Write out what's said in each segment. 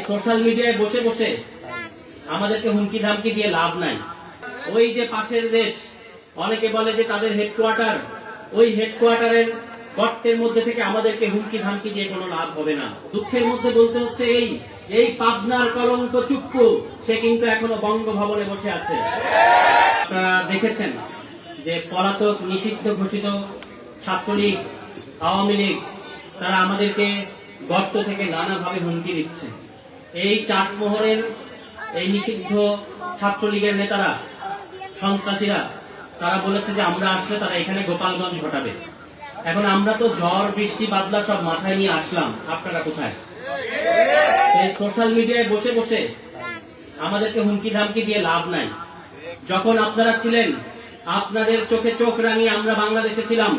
Social মিডিয়ায় বসে বসে আমাদেরকে হুমকি ধামকি দিয়ে লাভ নাই। ওই যে পাশের দেশ, অনেকে বলে যে তাদের হেডকোয়ার্টার, ওই হেডকোয়ার্টারের গর্তের মধ্যে থেকে আমাদেরকে হুমকি ধামকি দিয়ে কোনো লাভ হবে না। দুঃখের মধ্যে বলতে হচ্ছে এই পাবনার কলঙ্ক চুপ্পু সে কিন্তু এখনো বঙ্গভবনে বসে আছে। আপনারা দেখেছেন যে পলাতক নিষিদ্ধ ঘোষিত ছাত্রলীগ, আওয়ামী লীগ তারা আমাদেরকে গর্ত থেকে নানাভাবে হুমকি দিচ্ছে। এই চাটমোহরের এই নিষিদ্ধ ছাত্রলীগের নেতারা, সন্ত্রাসীরা তারা বলেছে যে আমরা আসলে তারা এখানে গোপালগঞ্জ ঘটাবে। এখন আমরা তো ঝড় বৃষ্টি বাদলা সব মাথায় নিয়ে আসলাম, আপনারা কোথায়? সোশ্যাল মিডিয়ায় বসে বসে আমাদেরকে হুমকি ধামকি দিয়ে লাভ নাই। যখন আপনারা ছিলেন, আপনাদের চোখে চোখ রাঙিয়ে আমরা বাংলাদেশে ছিলাম।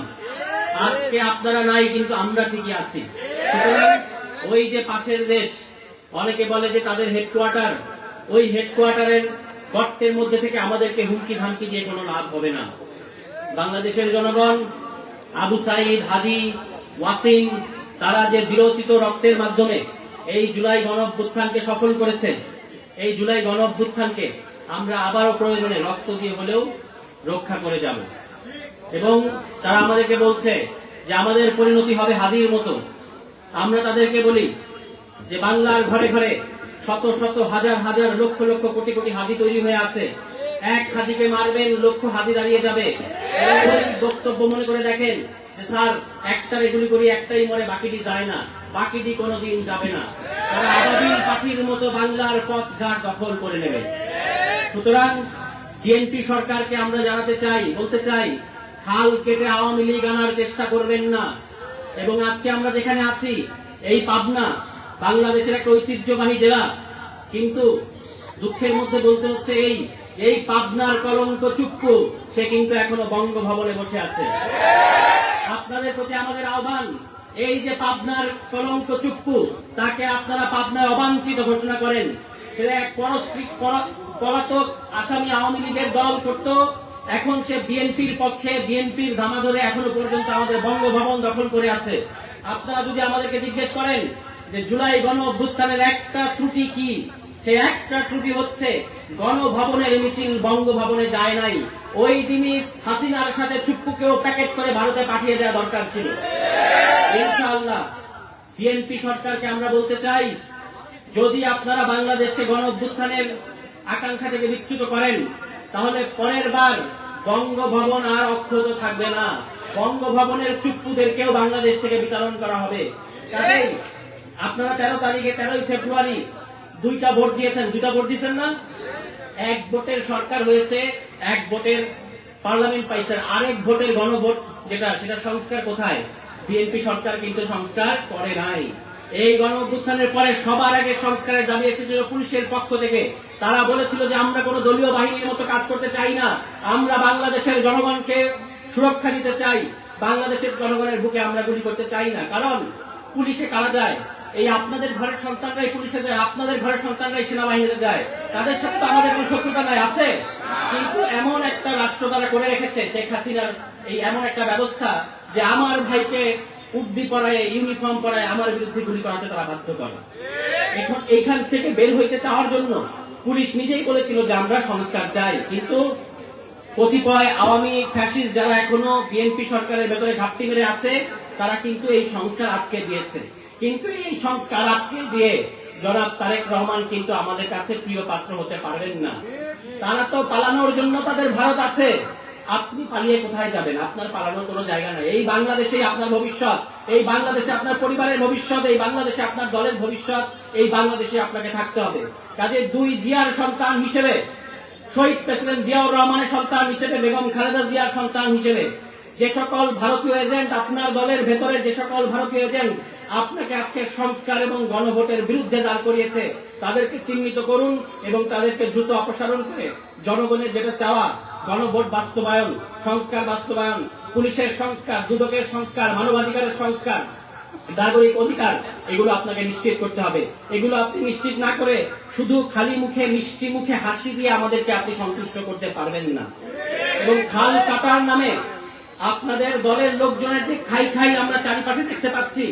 আজকে আপনারা নাই, কিন্তু আমরা ঠিকই আছি। সুতরাং ওই যে পাশের দেশ, অনেকে বলে যে তাদের হেডকোয়ার্টার, ওই হেডকোয়ার্টারের গর্তের মধ্যে থেকে আমাদেরকে হুমকি ধামকি দিয়ে কোনো লাভ হবে না। বাংলাদেশের জনগণ, আবু সাইদ, হাদি, ওয়াসিম তারা যে বিরোচিত রক্তের মাধ্যমে এই জুলাই গণঅভ্যুত্থানকে সফল করেছে, এই জুলাই গণঅভ্যুত্থানকে আমরা আবারও প্রয়োজনে রক্ত দিয়ে হলেও রক্ষা করে যাব। এবং তারা আমাদেরকে বলছে যে আমাদের পরিণতি হবে হাদির মতো। আমরা তাদেরকে বলি যে বাংলার ঘরে ঘরে শত শত হাজার হাজার লক্ষ লক্ষ কোটি কোটি হাদি তৈরি হয়ে আছে। এক হাদিকে মারবেন, লক্ষ হাদি দাঁড়িয়ে যাবে। বক্তব্য মনে করে দেখেন যে স্যার একটারে গুলি করি, একটাই মরে, বাকিটি যায় না, বাকিটি কোনোদিন যাবে না। তারা আবাবিল পাখির মতো বাংলার পথ ঘাট দখল করে নেবে। সুতরাং বিএনপি সরকারকে আমরা জানাতে চাই, বলতে চাই, খাল কেটে আওয়ামী লীগ আনার চেষ্টা করবেন না। এবং আজকে আমরা যেখানে আছি, এই পাবনা বাংলাদেশের একটা ঐতিহ্যবাহী জেলা, কিন্তু দুঃখের মধ্যে বলতে হচ্ছে এই পাবনার কলঙ্ক চুপ্পু সে কিন্তু এখনো বঙ্গভবনে বসে আছে। আপনাদের প্রতি আমাদের আহ্বান, এই যে পাবনার কলঙ্ক চুপ্পু, তাকে আপনারা পাবনায় অবাঞ্ছিত ঘোষণা করেন। সেটা এক পলাতক আসামি আওয়ামী লীগের দল করত, এখন সে বিএনপির পক্ষে, বিএনপির ধামা ধরে এখনো পর্যন্ত আমাদের বঙ্গভবন দখল করে আছে। আপনারা যদি আমাদেরকে জিজ্ঞেস করেন যে জুলাই গণ অভ্যুত্থানের একটা ত্রুটি কি, সেই একটা ত্রুটি হচ্ছে গণভবনের মিছিল বঙ্গভবনে যায় নাই। ওই দিনই হাসিনার সাথে চুপ্পুকেও প্যাকেট করে ভারতে পাঠিয়ে দেওয়া দরকার ছিল। ইনশাআল্লাহ বিএনপি সরকারকে আমরা বলতে চাই, যদি আপনারা বাংলাদেশকে গণ অভ্যুত্থানের আকাঙ্ক্ষা থেকে বিচ্যুত করেন, তাহলে পরের বার বঙ্গভবন আর অক্ষত থাকবে না। বঙ্গভবনের চুপ্পুদেরকেও বাংলাদেশ থেকে বিতরণ করা হবে। কাজেই আপনারা 13 ফেব্রুয়ারি দুইটা ভোট দিয়েছেন, দুইটা ভোট দিয়েছেন না? এক ভোটের সরকার হয়েছে, এক ভোটের পার্লামেন্ট পাইছেন, আরেক ভোটের গণভোট যেটা, সেটা সংস্কার কোথায়? বিএনপি সরকার কিন্তু সংস্কার করে নাই। এই গণ অভ্যুত্থানের পরে সবার আগে সংস্কারের দাবি এসেছিল পুলিশের পক্ষ থেকে। তারা বলেছিল যে আমরা কোন দলীয় বাহিনীর মতো কাজ করতে চাই না, আমরা বাংলাদেশের জনগণকে সুরক্ষা দিতে চাই, বাংলাদেশের জনগণের বুকে আমরা গুলি করতে চাই না। কারণ পুলিশে কারা যায়? এই আপনাদের ঘরের সন্তানরাই পুলিশে যায়, আপনাদের ঘরের সন্তানরাই সেনাবাহিনীতে যায়। তাদের সাথে তো আমাদের কোন শত্রুতা নাই, আছে? কিন্তু এমন একটা রাষ্ট্র তারা করে রেখেছে, শেখ হাসিনার এই এমন একটা ব্যবস্থা যে আমার ভাইকে উর্দি পরায়, ইউনিফর্ম পরায় আমার বিরুদ্ধে গুলি করাতে তারা বাধ্য করে। এখন এইখান থেকে বের হইতে চাওয়ার জন্য পুলিশ নিজেই বলেছিল যে আমরা সংস্কার চাই, কিন্তু কতিপয় আওয়ামী ফ্যাসিস্ট যারা এখনো বিএনপি সরকারের ভেতরে ঘাপটি মেরে আছে, তারা কিন্তু এই সংস্কার আটকে দিয়েছে। কিন্তু এই সংস্কার আটকে দিয়ে জনাব তারেক রহমান কিন্তু আমাদের কাছে প্রিয় পাত্র হতে পারবেন না। তারা তো পালানোর জন্য তাদের ভারত আছে। আপনি পালিয়ে কোথায় যাবেন? আপনার পালানোর কোনো জায়গা নাই। এই বাংলাদেশেই আপনার ভবিষ্যৎ, এই বাংলাদেশে আপনার পরিবারের ভবিষ্যৎ, এই বাংলাদেশে আপনার দলের ভবিষ্যৎ, এই বাংলাদেশে আপনাকে থাকতে হবে। কাজে দুই জিয়ার সন্তান হিসেবে, শহীদ প্রেসিডেন্ট জিয়াউর রহমানের সন্তান হিসেবে, বেগম খালেদা জিয়ার সন্তান হিসেবে, যে সকল ভারতীয় এজেন্ট আপনার দলের ভেতরে, যে সকল ভারতীয় এজেন্ট আপনাকে আজকে সংস্কার এবং গণভোটের বিরুদ্ধে দাঁড় করিয়েছে, তাদেরকে চিহ্নিত করুন এবং তাদেরকে দ্রুত অপসারণ করে জনগণের যেটা চাওয়া, গণভোট বাস্তবায়ন, সংস্কার বাস্তবায়ন, পুলিশের সংস্কার, দুদকের সংস্কার, মানবাধিকারের সংস্কার, নাগরিক অধিকার, এগুলো আপনাকে নিশ্চিত করতে হবে। এগুলো আপনি নিশ্চিত না করে শুধু খালি মুখে, মিষ্টি মুখে হাসি দিয়ে আমাদেরকে আপনি সন্তুষ্ট করতে পারবেন না। এবং খাল কাটার নামে আপনাদের দলের লোকজনের যে খাই খাই আমরা চারিপাশে দেখতে পাচ্ছি,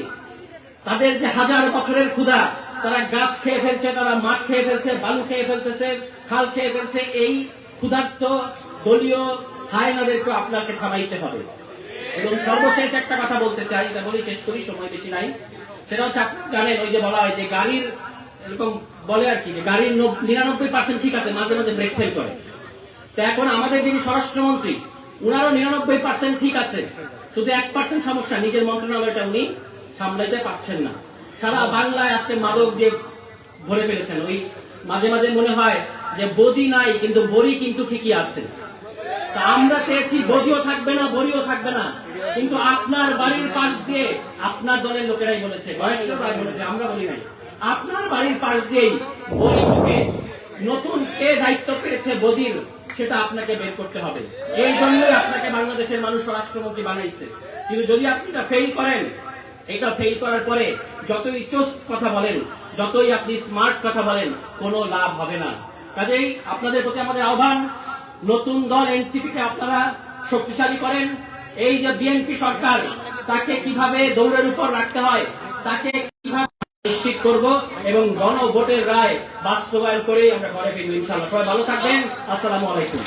তাদের যে হাজার বছরের ক্ষুধা, তারা গাছ খেয়ে ফেলছে, তারা মাঠ খেয়ে ফেলছে, বালু খেয়ে ফেলতেছে, খাল খেয়ে ফেলছে। এই ক্ষুধার্ত দলীয় হায়নাদেরকে আপনাকে থামাইতে হবে। এবং সর্বশেষ একটা কথা বলতে চাই, এটা বলি শেষ করি, সময় বেশি নাই। সেটা হচ্ছে আপনারা জানেন, ওই যে বলা হয় যে গাড়ির এরকম বলে আর কি, যে গাড়ির 99% ঠিক আছে, মাঝে মাঝে ব্রেক ফেল করে। তো এখন আমাদের যিনি স্বরাষ্ট্রমন্ত্রী, উনারও 99% ঠিক আছে, শুধু 1% সমস্যা, নিজের মন্ত্রণালয়টা উনি সামলাইতে পারছেন না। সারা বাংলায় আজকে মাদক দিয়ে ভরে ফেলেছেন। ওই মাঝে মাঝে মনে হয় যে বদি নাই, কিন্তু বড়ি কিন্তু ঠিকই আছে। তা আমরা চেয়েছি বদিও থাকবে না, বড়িও থাকবে না, কিন্তু আপনার বাড়ির পাশ দিয়ে, আপনার দলের লোকেরাই বলেছে, বয়স্করাই বলেছে, আমরা বলি নাই, আপনার বাড়ির পাশ দিয়েই বড়ি ঢুকে নতুন কে দায়িত্ব পেয়েছে বদির, সেটা আপনাকে বের করতে হবে। এই জন্যই আপনাকে বাংলাদেশের মানুষ স্বরাষ্ট্রমন্ত্রী বানাইছে। কিন্তু যদি আপনি এটা ফেল করেন, এটা ফেল করার পরে যতই চোস্ত কথা বলেন, যতই আপনি স্মার্ট কথা বলেন, কোনো লাভ হবে না। কাজেই আপনাদের প্রতি আমাদের আহ্বান, নতুন দল এনসিপি কে আপনারা শক্তিশালী করেন। এই যে বিএনপি সরকার, তাকে কিভাবে দৌড়ের উপর রাখতে হয়, তাকে কিভাবে নিশ্চিত করব, এবং গণভোটের রায় বাস্তবায়ন করেই আমরা ঘরে ফিরব ইনশাআল্লাহ। সবাই ভালো থাকবেন। আসসালামু আলাইকুম।